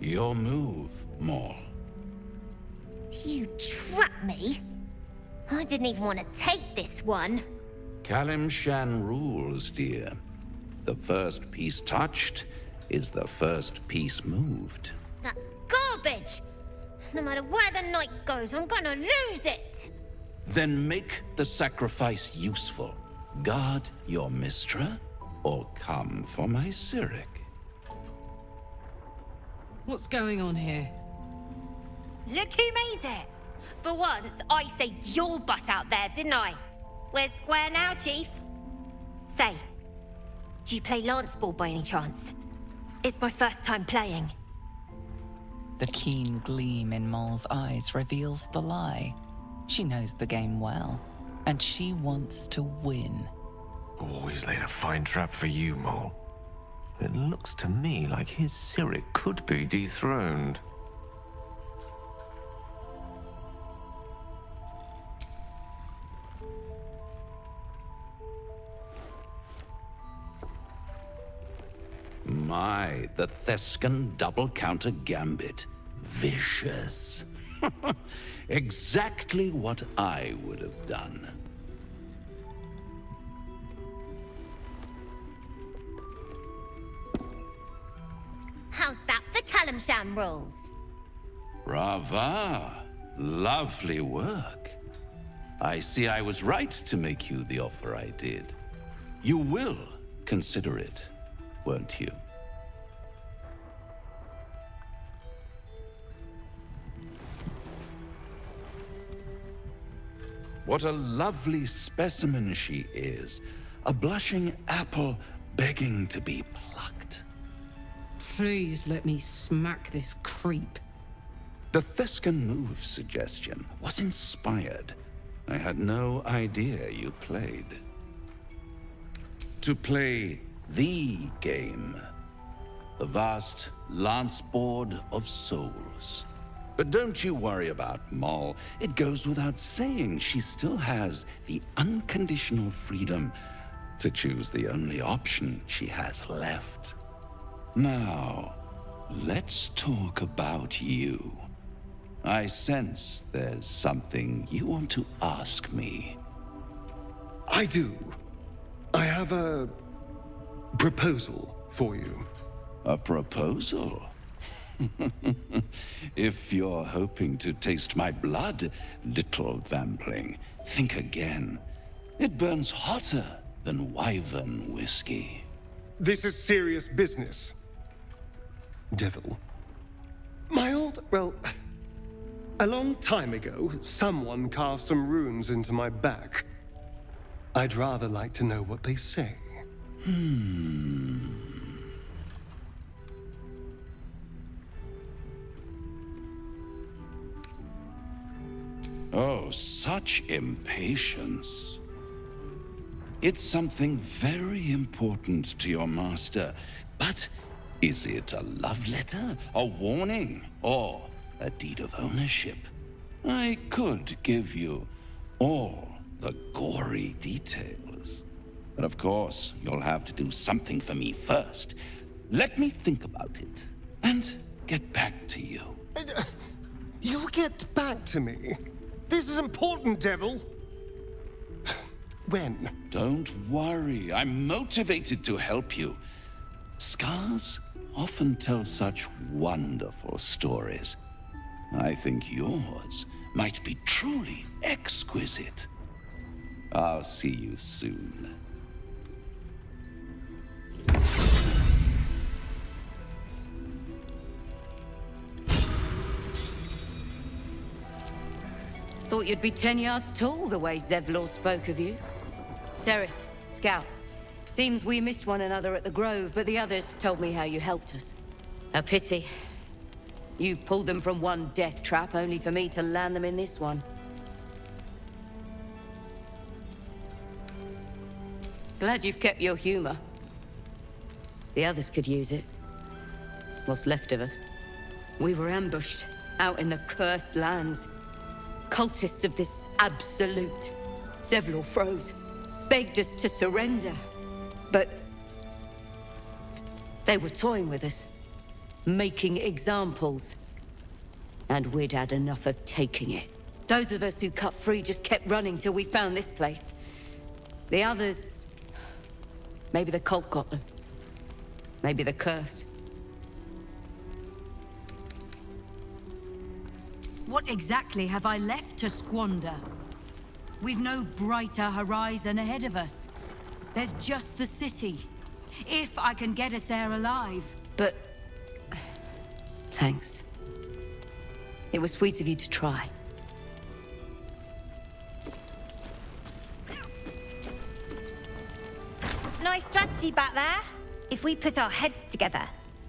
Your move, Maul. You trapped me? I didn't even want to take this one. Kalimshan rules, dear. The first piece touched is the first piece moved. That's garbage! No matter where the night goes, I'm gonna lose it! Then make the sacrifice useful. Guard your Mistra, or come for my Cyric. What's going on here? Look who made it! For once, I saved your butt out there, didn't I? We're square now, Chief. Say, do you play lance ball by any chance? It's my first time playing. The keen gleam in Maul's eyes reveals the lie. She knows the game well, and she wants to win. Always laid a fine trap for you, Maul. It looks to me like his Cyric could be dethroned. My, the Thescan double counter gambit. Vicious. Exactly what I would have done. How's that for Kalimshan rules? Brava. Lovely work. I see I was right to make you the offer I did. You will consider it, won't you? What a lovely specimen she is. A blushing apple begging to be plucked. Please let me smack this creep. The Thescan move suggestion was inspired. I had no idea you played. To play the game. The vast lance board of souls. But don't you worry about Maul. It goes without saying she still has the unconditional freedom to choose the only option she has left. Now, let's talk about you. I sense there's something you want to ask me. I do. I have a proposal for you. A proposal? If you're hoping to taste my blood, little vampling, think again. It burns hotter than wyvern whiskey. This is serious business. Devil. A long time ago, someone carved some runes into my back. I'd rather like to know what they say. Oh, such impatience. It's something very important to your master, but is it a love letter, a warning, or a deed of ownership? I could give you all the gory details. But of course, you'll have to do something for me first. Let me think about it, and get back to you. You'll get back to me? This is important, Devil. When? Don't worry, I'm motivated to help you. Scars often tell such wonderful stories. I think yours might be truly exquisite. I'll see you soon. Thought you'd be 10 yards tall the way Zevlor spoke of you. Ceres, Scout. Seems we missed one another at the Grove, but the others told me how you helped us. A pity. You pulled them from one death trap, only for me to land them in this one. Glad you've kept your humor. The others could use it. What's left of us. We were ambushed, out in the cursed lands. Cultists of this absolute. Zevlor froze, begged us to surrender. But they were toying with us. making examples. And we'd had enough of taking it. Those of us who cut free just kept running till we found this place. The others... maybe the cult got them. Maybe the curse. What exactly have I left to squander? We've no brighter horizon ahead of us. There's just the city. If I can get us there alive. But... thanks. It was sweet of you to try. Nice strategy back there. If we put our heads together,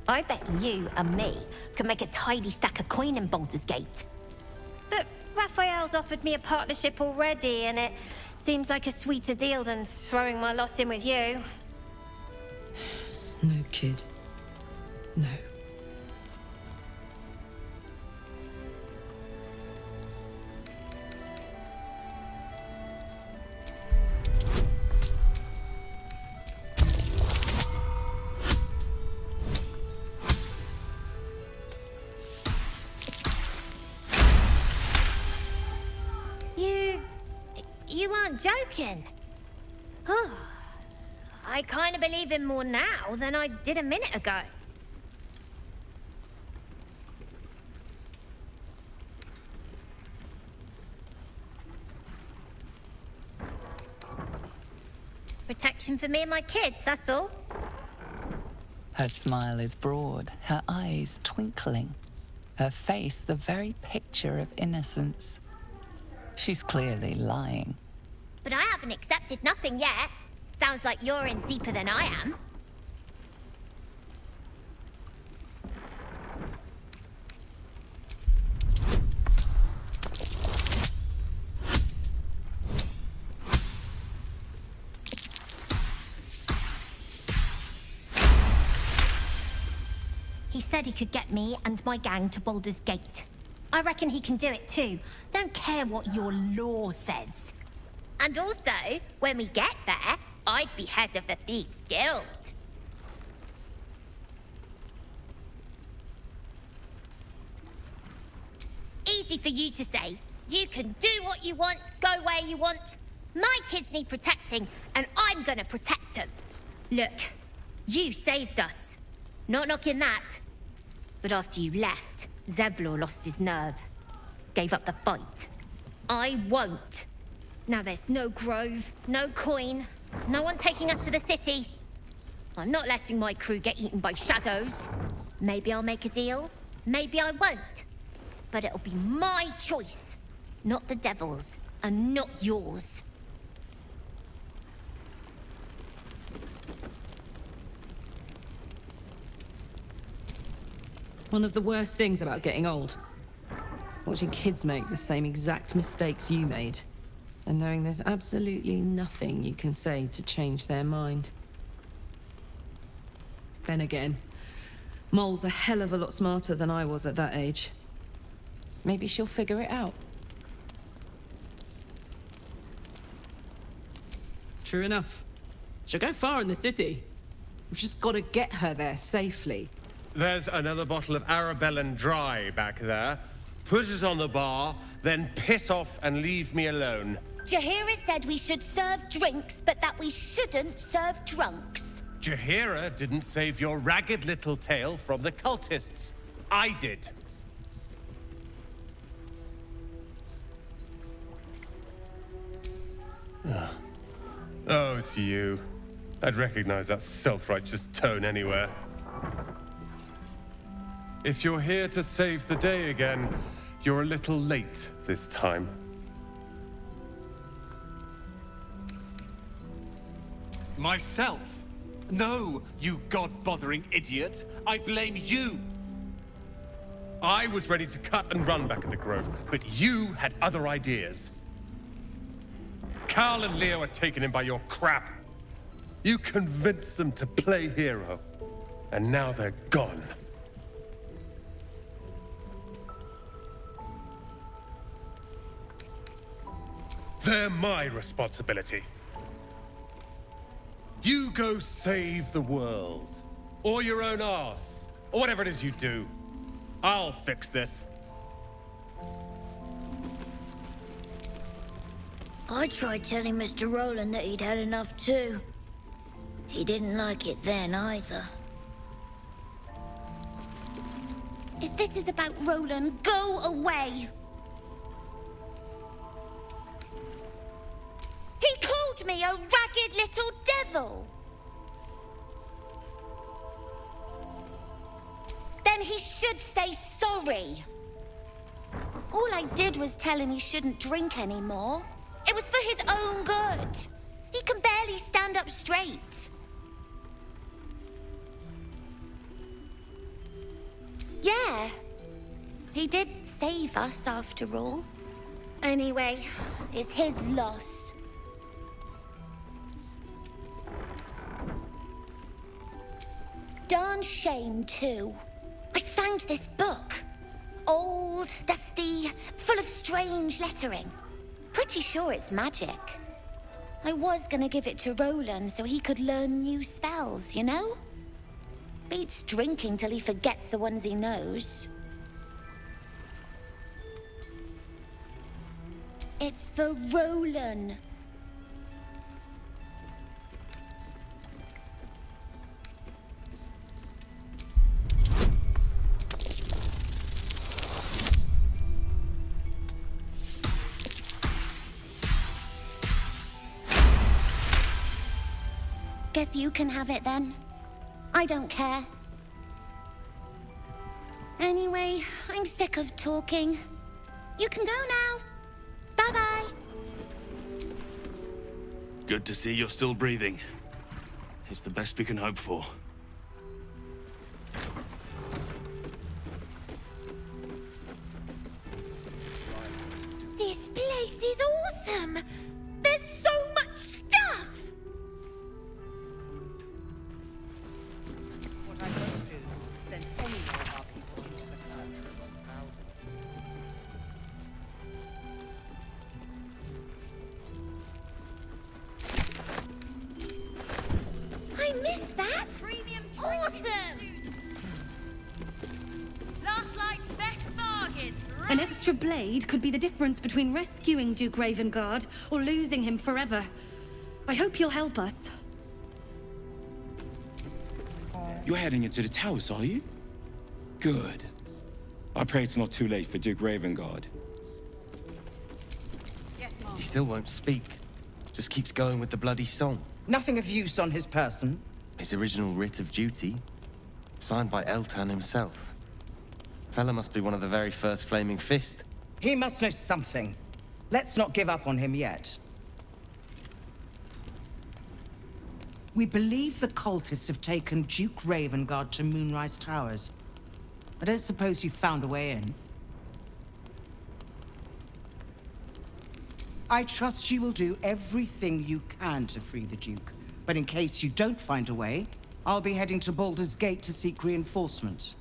I bet you and me could make a tidy stack of coin in Baldur's Gate. But Raphael's offered me a partnership already, and it seems like a sweeter deal than throwing my lot in with you. No, kid. No. You aren't joking. I kind of believe him more now than I did a minute ago. Protection for me and my kids, that's all. Her smile is broad, her eyes twinkling, her face the very picture of innocence. She's clearly lying. But I haven't accepted nothing yet. Sounds like you're in deeper than I am. He said he could get me and my gang to Baldur's Gate. I reckon he can do it too. Don't care what your law says. And also, when we get there, I'd be head of the Thieves' Guild. Easy for you to say. You can do what you want, go where you want. My kids need protecting, and I'm gonna protect them. Look, you saved us. Not knocking that. But after you left, Zevlor lost his nerve. Gave up the fight. I won't. Now there's no grove, no coin, no one taking us to the city. I'm not letting my crew get eaten by shadows. Maybe I'll make a deal, maybe I won't. But it'll be my choice, not the devil's, and not yours. One of the worst things about getting old. Watching kids make the same exact mistakes you made. And knowing there's absolutely nothing you can say to change their mind. Then again, Moll's a hell of a lot smarter than I was at that age. Maybe she'll figure it out. True enough. She'll go far in the city. We've just got to get her there safely. There's another bottle of Arabellan Dry back there. Put it on the bar, then piss off and leave me alone. Jaheira said we should serve drinks, but that we shouldn't serve drunks. Jaheira didn't save your ragged little tail from the cultists. I did. Oh, it's you. I'd recognize that self-righteous tone anywhere. If you're here to save the day again, you're a little late this time. Myself? No, you god-bothering idiot. I blame you. I was ready to cut and run back at the Grove, but you had other ideas. Karl and Leo are taken in by your crap. You convinced them to play hero, and now they're gone. They're my responsibility. You go save the world, or your own arse, or whatever it is you do. I'll fix this. I tried telling Mr. Roland that he'd had enough too. He didn't like it then either. If this is about Roland, go away! He called me a ragged little devil! Then he should say sorry. All I did was tell him he shouldn't drink anymore. It was for his own good. He can barely stand up straight. Yeah, he did save us after all. Anyway, it's his loss. Darn shame, too. I found this book. Old, dusty, full of strange lettering. Pretty sure it's magic. I was gonna give it to Roland so he could learn new spells, you know? Beats drinking till he forgets the ones he knows. It's for Roland. Guess you can have it then. I don't care. Anyway, I'm sick of talking. You can go now. Bye-bye. Good to see you're still breathing. It's the best we can hope for. This place is awesome! There's so much stuff! What I won't do is send any more of our people into the country among thousands. I missed that! Awesome! Last night's best bargains, right? An extra blade could be the difference between rescuing Duke Ravengard or losing him forever. I hope you'll help us. You're heading into the towers, are you? Good. I pray it's not too late for Duke Ravengard. Yes, Mom. He still won't speak. Just keeps going with the bloody song. Nothing of use on his person. His original writ of duty, signed by Eltan himself. Fella must be one of the very first Flaming Fist. He must know something. Let's not give up on him yet. We believe the cultists have taken Duke Ravengard to Moonrise Towers. I don't suppose you found a way in. I trust you will do everything you can to free the Duke. But in case you don't find a way, I'll be heading to Baldur's Gate to seek reinforcements.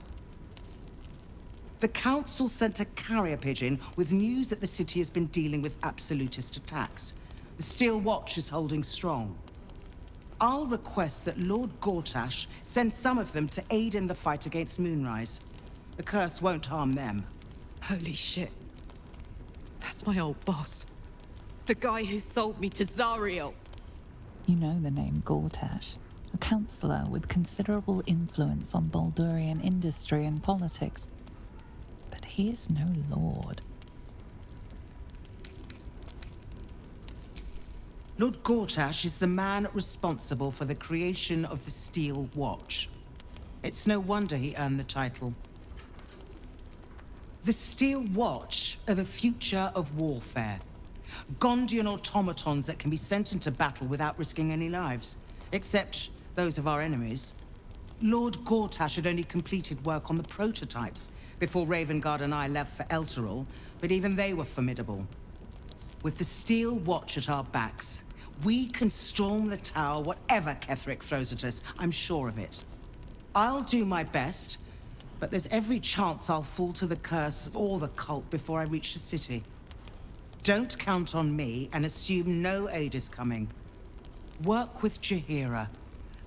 The Council sent a carrier pigeon with news that the city has been dealing with absolutist attacks. The Steel Watch is holding strong. I'll request that Lord Gortash send some of them to aid in the fight against Moonrise. The curse won't harm them. Holy shit. That's my old boss. The guy who sold me to Zariel. You know the name Gortash, a counsellor with considerable influence on Baldurian industry and politics. But he is no lord. Lord Gortash is the man responsible for the creation of the Steel Watch. It's no wonder he earned the title. The Steel Watch are the future of warfare. Gondian automatons that can be sent into battle without risking any lives, except those of our enemies. Lord Gortash had only completed work on the prototypes before Ravengard and I left for Elturel, but even they were formidable. With the Steel Watch at our backs, we can storm the tower whatever Ketheric throws at us, I'm sure of it. I'll do my best, but there's every chance I'll fall to the curse or the cult before I reach the city. Don't count on me and assume no aid is coming. Work with Jaheira.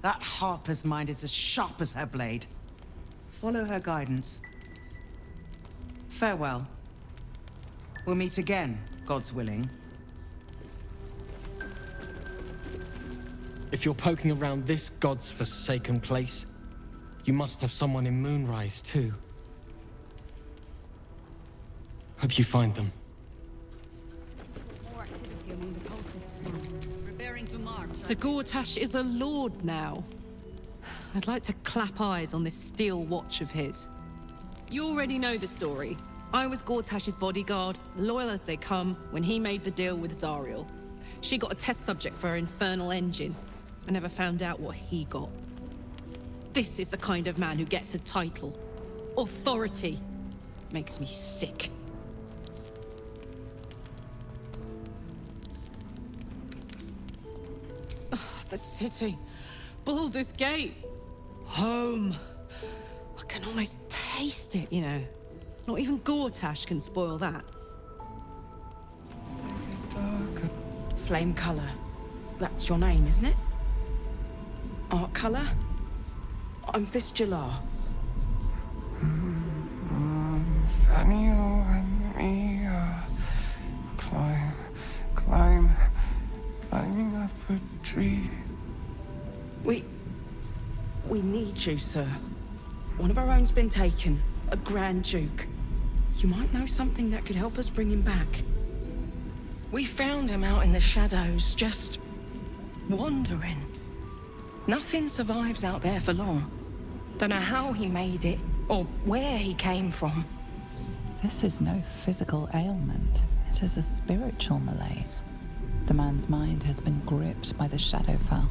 That harper's mind is as sharp as her blade. Follow her guidance. Farewell. We'll meet again, God's willing. If you're poking around this god's forsaken place, you must have someone in Moonrise too. Hope you find them. More activity among the cultists now. Preparing to march. So Gortash is a lord now. I'd like to clap eyes on this steel watch of his. You already know the story. I was Gortash's bodyguard, loyal as they come, when he made the deal with Zariel. She got a test subject for her infernal engine. I never found out what he got. This is the kind of man who gets a title. Authority. Makes me sick. Oh, the city. Baldur's Gate. Home. I can almost taste it, you know. Not even Gortash can spoil that. Flame Cullagh. That's your name, isn't it? Art Cullagh? I'm Fistula. Nathaniel and me climbing up a tree. We need you, sir. One of our own's been taken, a Grand Duke. You might know something that could help us bring him back. We found him out in the shadows, just wandering. Nothing survives out there for long. Don't know how he made it, or where he came from. This is no physical ailment. It is a spiritual malaise. The man's mind has been gripped by the Shadowfell,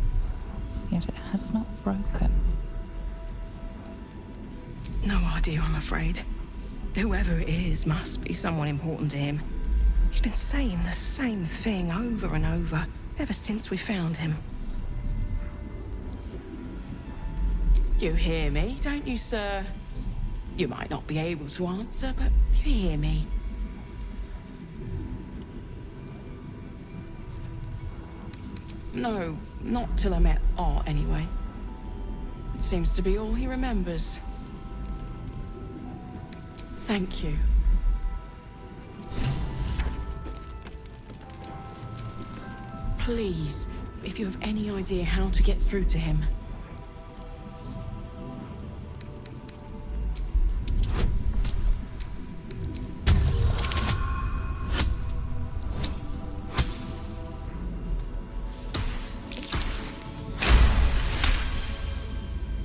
yet it has not broken. No idea, I'm afraid. Whoever it is must be someone important to him. He's been saying the same thing over and over, ever since we found him. You hear me, don't you, sir? You might not be able to answer, but you hear me. No, not till I met Art, anyway. It seems to be all he remembers. Thank you. Please, if you have any idea how to get through to him.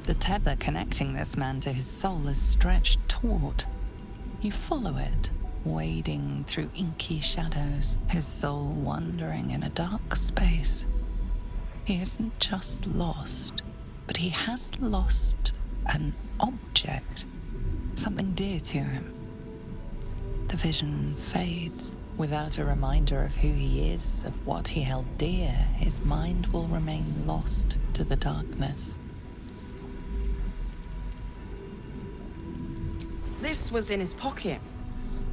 The tether connecting this man to his soul is stretched taut. You follow it, wading through inky shadows, his soul wandering in a dark space. He isn't just lost, but he has lost an object, something dear to him. The vision fades. Without a reminder of who he is, of what he held dear, his mind will remain lost to the darkness. This was in his pocket.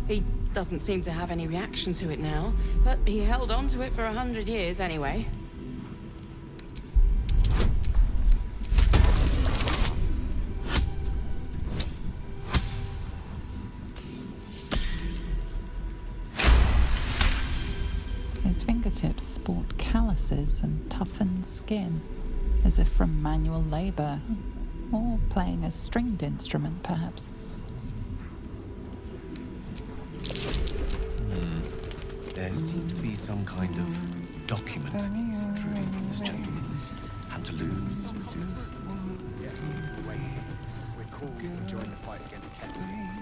He doesn't seem to have any reaction to it now, but he held on to it for 100 years anyway. His fingertips sport calluses and toughened skin, as if from manual labor, or playing a stringed instrument, perhaps. There seems to be some kind of document protruding from this gentleman's pantaloons. Yes, wait. We're called to join the fight against Kevin.